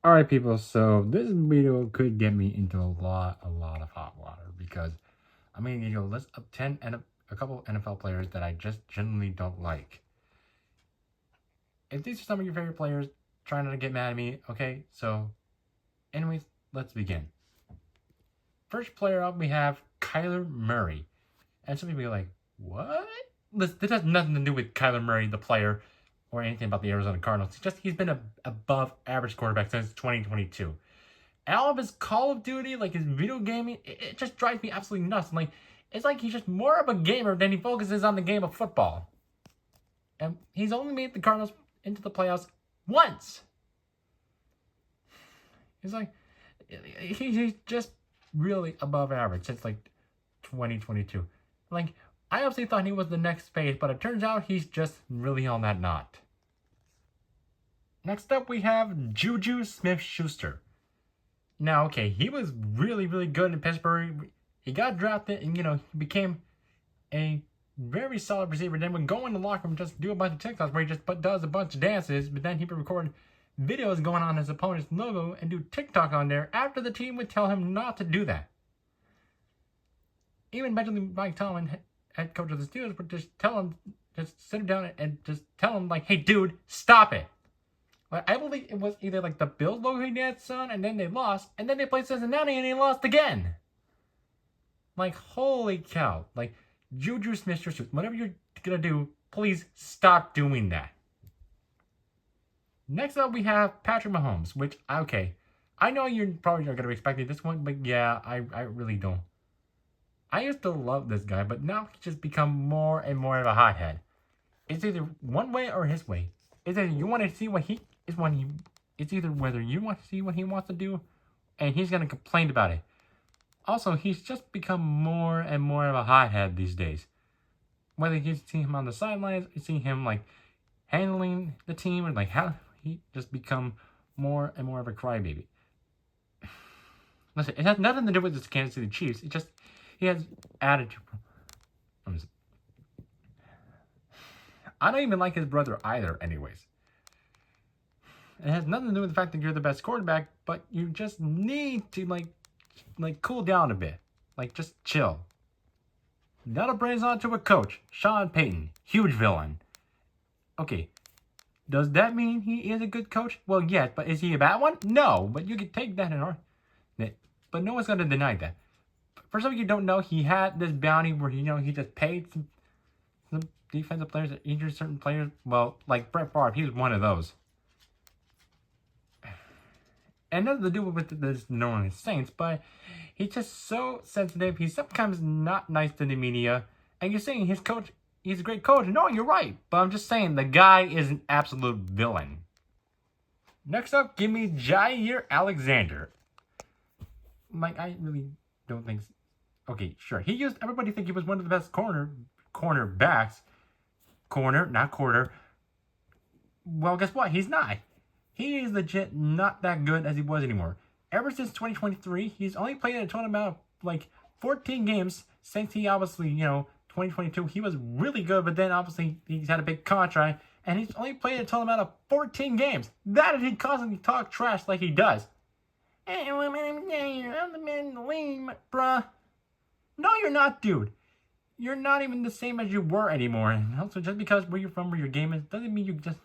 Alright, people, so this video could get me into a lot of hot water because I'm going to give you a list of 10 and a couple of NFL players that I just generally don't like. If these are some of your favorite players, try not to get mad at me, okay? So, anyways, let's begin. First player up, we have Kyler Murray. And some people are like, what? Listen, this has nothing to do with Kyler Murray, the player, or anything about the Arizona Cardinals. He's been a above average quarterback since 2022. All of his Call of Duty, like his video gaming, it just drives me absolutely nuts. Like, it's like he's just more of a gamer than he focuses on the game of football. And he's only made the Cardinals into the playoffs once. He's like, he's just really above average since like 2022. Like, I obviously thought he was the next phase, but it turns out he's just really on that knot. Next up, we have Juju Smith-Schuster. Now, okay, he was really, really good in Pittsburgh. He got drafted and, he became a very solid receiver. Then would go in the locker room, just do a bunch of TikToks where he just does a bunch of dances, but then he would record videos going on his opponent's logo and do TikTok on there after the team would tell him not to do that. Even eventually Mike Tomlin, head coach of the Steelers, would just sit him down and just tell him, like, hey, dude, stop it. Like, I believe it was either like the Bills logo he danced on, and then they lost, and then they played Cincinnati and they lost again. Like, holy cow. Like, Juju Smith-Schuster, whatever you're gonna do, please stop doing that. Next up, we have Patrick Mahomes, which, okay, I know you're probably not gonna be expecting this one, but yeah, I really don't. I used to love this guy, but now he's just become more and more of a hothead. It's either one way or his way. It's either you want to see what he is when he. It's either whether you want to see what he wants to do, and he's gonna complain about it. Also, he's just become more and more of a hothead these days. Whether you see him on the sidelines, you see him like handling the team, or like how he just become more and more of a crybaby. Listen, it has nothing to do with the Kansas City Chiefs. It just he has attitude. I don't even like his brother either, anyways. It has nothing to do with the fact that you're the best quarterback, but you just need to like cool down a bit. Like, just chill. That'll bring us on to a coach, Sean Payton, huge villain. Okay, does that mean he is a good coach? Well, yes, but is he a bad one? No, but you can take that in our. But no one's gonna deny that. For some of you who don't know, he had this bounty where he just paid some defensive players that injured certain players. Well, like Brett Favre, he was one of those. And nothing to do with this knowing Saints, but he's just so sensitive. He's sometimes not nice to the media. And you're saying his coach, he's a great coach. No, you're right. But I'm just saying the guy is an absolute villain. Next up, give me Jaire Alexander. Like, I really don't think. Okay, sure. Everybody think he was one of the best cornerbacks. Corner, not quarter. Well, guess what? He's not. He is legit not that good as he was anymore. Ever since 2023, he's only played a total amount of like 14 games since he obviously, 2022. He was really good, but then obviously he's had a big contract, and he's only played a total amount of 14 games. That is he constantly talk trash like he does. Hey, I'm the man in the lane, bruh. No, you're not, dude. You're not even the same as you were anymore. And also, just because where you're from, where your game is, doesn't mean you just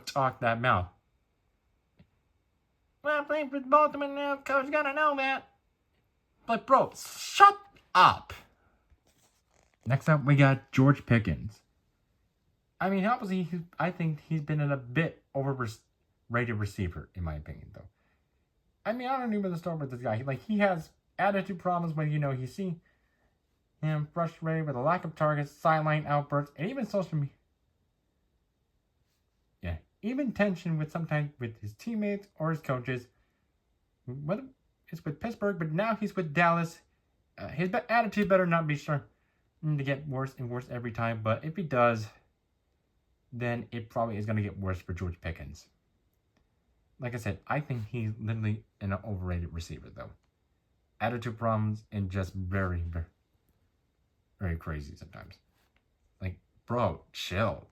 talk that mouth. Well, I'm playing for Baltimore now, coach gotta know that. But bro, shut up. Next up, we got George Pickens. I mean, obviously, I think he's been a bit overrated receiver, in my opinion, though. I mean, I don't know the story with this guy. He has attitude problems when, you see him frustrated with a lack of targets, sideline outbursts, and even social media. Yeah, even tension sometimes with his teammates or his coaches. Whether it's with Pittsburgh, but now he's with Dallas. His attitude better not be starting to get worse and worse every time. But if he does, then it probably is going to get worse for George Pickens. Like I said, I think he's literally an overrated receiver, though. Attitude problems and just very, very, very crazy sometimes. Like, bro, chill.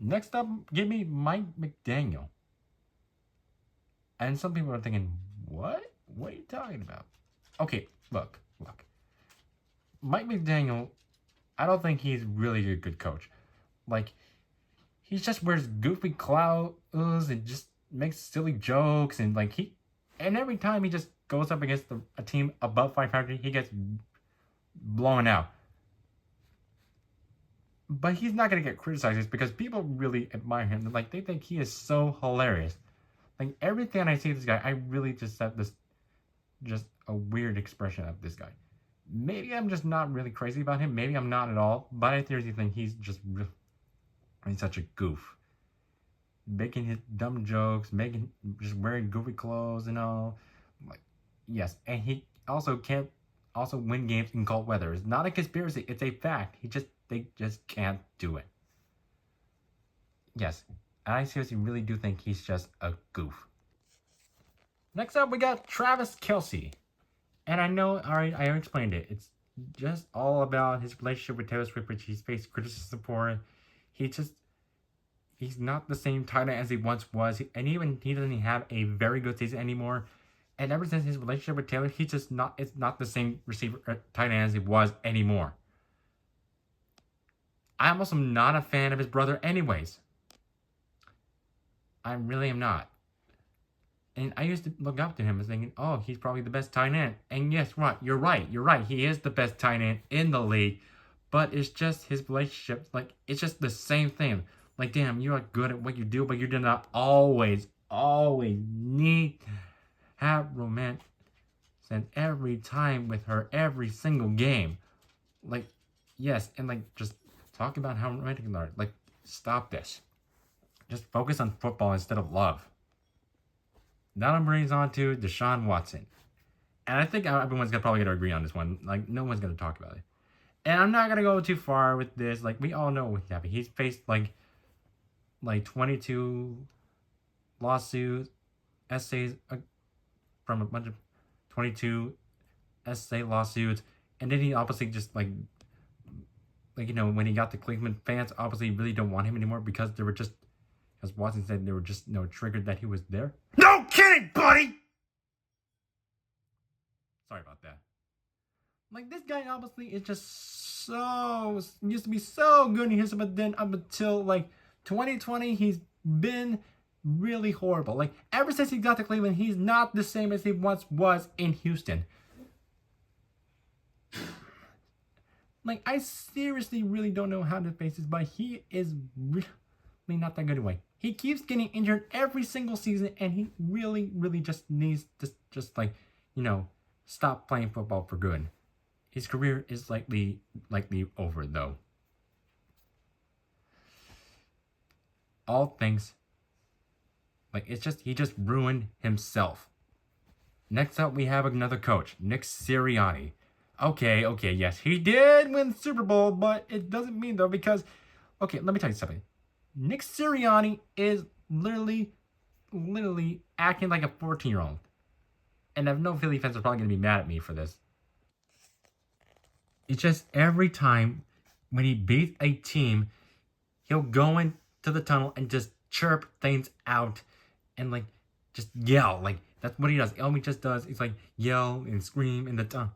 Next up, give me Mike McDaniel. And some people are thinking, what? What are you talking about? Okay, look. Mike McDaniel, I don't think he's really a good coach. Like, he just wears goofy clothes and just makes silly jokes and and every time he just goes up against a team above 500, he gets blown out. But he's not gonna get criticized just because people really admire him. Like, they think he is so hilarious. Like, everything I see this guy, I really just have this just a weird expression of this guy. Maybe I'm just not really crazy about him. Maybe I'm not at all. But I seriously think he's just he's such a goof. Making his dumb jokes, just wearing goofy clothes and all. Like, yes, and he also can't also win games in cold weather. It's not a conspiracy, it's a fact. They just can't do it. Yes, I seriously really do think he's just a goof. Next up, we got Travis Kelce. And I know, alright, I explained it. It's just all about his relationship with Taylor Swift, which he's faced criticism for. He's not the same tight end as he once was, and even he doesn't have a very good season anymore. And ever since his relationship with Taylor, it's not the same receiver tight end as he was anymore. I'm also not a fan of his brother anyways. I really am not. And I used to look up to him and thinking, oh, he's probably the best tight end. And yes, right, you're right. He is the best tight end in the league. But it's just his relationship, it's just the same thing. Like, damn, you're good at what you do, but you do not always need to have romance and every time with her every single game. Like, yes, and just talk about how romantic you are. Like, stop this. Just focus on football instead of love. That brings on to Deshaun Watson. And I think everyone's probably going to agree on this one. Like, no one's going to talk about it. And I'm not going to go too far with this. Like, we all know what happened. He's faced, 22 lawsuits, essays from a bunch of 22 essay lawsuits. And then he obviously just, when he got to Cleveland, fans obviously really don't want him anymore because they were just, as Watson said, they were just, triggered that he was there. No kidding, buddy! Sorry about that. This guy obviously is just used to be so good in Houston, but then up until 2020, he's been really horrible. Ever since he got to Cleveland, he's not the same as he once was in Houston. I seriously really don't know how to face this, but he is really not that good anyway. He keeps getting injured every single season, and he really, really just needs to stop playing football for good. His career is likely over, though. All things, he just ruined himself. Next up, we have another coach, Nick Sirianni. Okay, yes, he did win the Super Bowl, but it doesn't mean, though, because, okay, let me tell you something. Nick Sirianni is literally acting like a 14-year-old. And I know Philly fans are probably going to be mad at me for this. It's just every time when he beats a team, he'll go into the tunnel and just chirp things out and just yell. That's what he does. All he just does is yell and scream in the tunnel.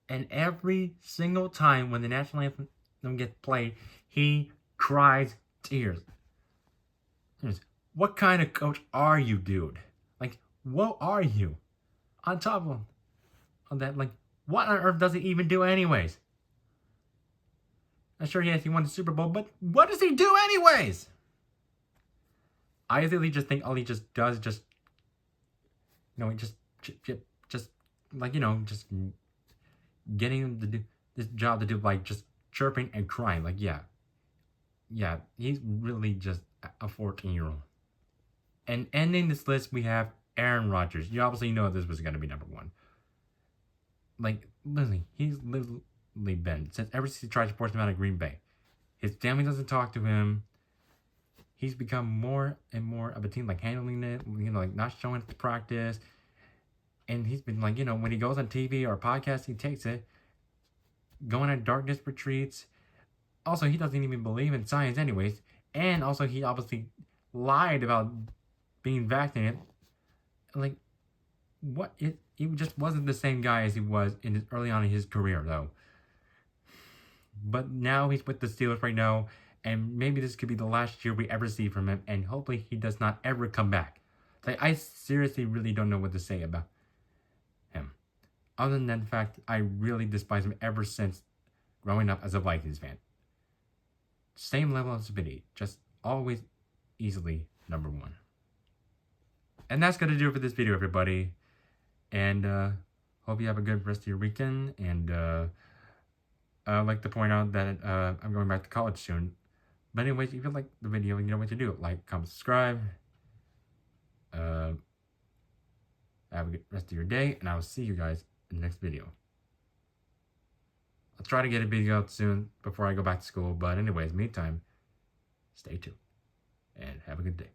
And every single time when the national anthem gets played, he cries tears. What kind of coach are you, dude? What are you? On top of that, what on earth does he even do anyways? I'm sure, yes, he won the Super Bowl, but what does he do anyways? I really just think all he just does just getting him to do this job to do just chirping and crying. Yeah, he's really just a 14-year-old. And ending this list, we have Aaron Rodgers. You obviously know this was going to be number one. Literally, he's literally been, ever since he tried to force him out of Green Bay. His family doesn't talk to him. He's become more and more of a team, handling it, not showing up to practice. And he's been, when he goes on TV or podcast, he takes it. Going on darkness retreats. Also, he doesn't even believe in science anyways. And also, he obviously lied about being vaccinated. Like, what? He just wasn't the same guy as he was early on in his career, though. But now he's with the Steelers right now, and maybe this could be the last year we ever see from him, and hopefully he does not ever come back. Like, I seriously really don't know what to say about him. Other than the fact, I really despise him ever since growing up as a Vikings fan. Same level of stupidity, just always easily number one. And that's going to do it for this video, everybody. And hope you have a good rest of your weekend. And I'd like to point out that I'm going back to college soon. But anyways, if you like the video, you know what to do. Like, comment, subscribe. Have a good rest of your day. And I will see you guys in the next video. I'll try to get a video out soon before I go back to school. But anyways, meantime, stay tuned. And have a good day.